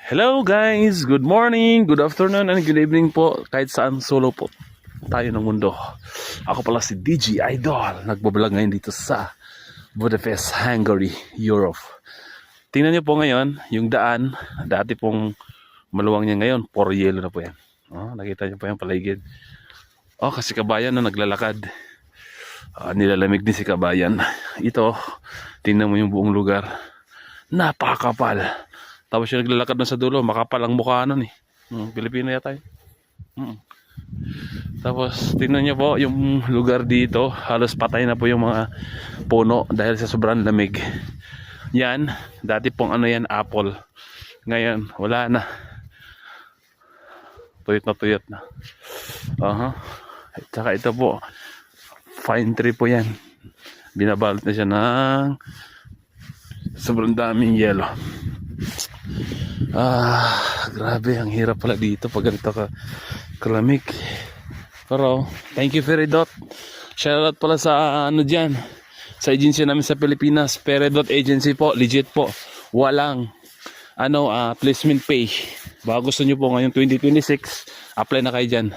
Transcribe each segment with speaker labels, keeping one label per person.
Speaker 1: Hello guys, good morning, good afternoon, and good evening po kahit saan solo po tayo ng mundo. Ako pala si DJ Idol, nagbablog ngayon dito sa Budapest, Hungary, Europe. Tingnan niyo po ngayon, yung daan, dati pong maluwang niya ngayon, puro yelo na po yan. Oh, nakita niyo po yung paligid. Oh, kasi kabayan na naglalakad. Nilalamig din si kabayan. Ito, tingnan mo yung buong lugar. Napakapal. Tapos yung naglalakad na sa dulo, makapal ang mukha nun eh. Pilipino yata yun. Tapos tingnan nyo po yung lugar dito, halos patay na po yung mga puno dahil sa sobrang lamig. Yan, dati pong ano yan, apple. Ngayon, wala na. Tuyot na. At saka ito po, fine tree po yan. Binabalot na siya ng sobrang daming yelo. Grabe, ang hirap pala dito pag ganito kalamig. Pero thank you Peridot. Shoutout pala sa ano dyan, sa agency namin sa Pilipinas, Peridot Agency po, legit po. Walang placement pay. Baka gusto nyo po ngayong 2026, apply na kayo dyan.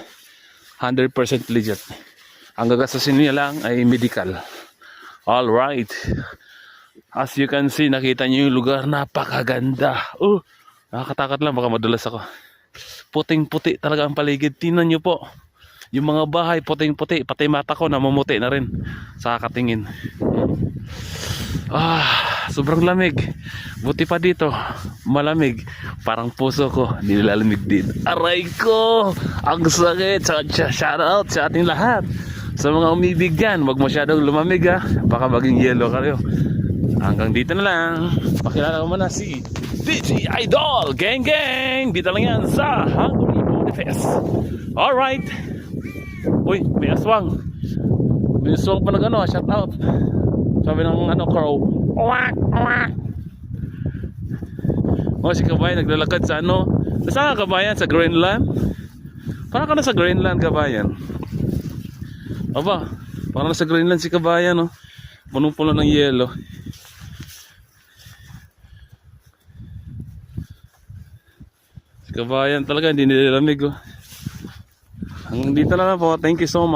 Speaker 1: 100% legit. Ang gagastasin niya lang ay medical. Alright. As you can see, nakita nyo yung lugar, napakaganda. Nakakatakot lang, baka madulas ako. Puting-puti talaga ang paligid. Tingnan nyo po, yung mga bahay puting-puti, pati mata ko namumuti na rin sa katingin. Sobrang lamig. Buti pa dito, malamig. Parang puso ko nilalamig din. Aray ko, ang sakit. Shoutout sa ating lahat, sa mga umibig dyan. Huwag masyadong lumamig baka maging yellow kayo. Hanggang dito na lang. Pakilala ko muna si DJ Idol. Gang gang. Dito lang yan sa Hungary Budapest. Alright. Uy, may aswang. May aswang pa shout out. Sabi ng crow. Uwak, uwak. Si kabayan naglalakad sa Saan ka kabayan? Sa Greenland? Parang ka na sa Greenland, kabayan. Parang nasa Greenland si kabayan. Punong-puno ng yelo. Kabayan talaga, hindi nilalamig. Hanggang dito na lang po. Thank you so much.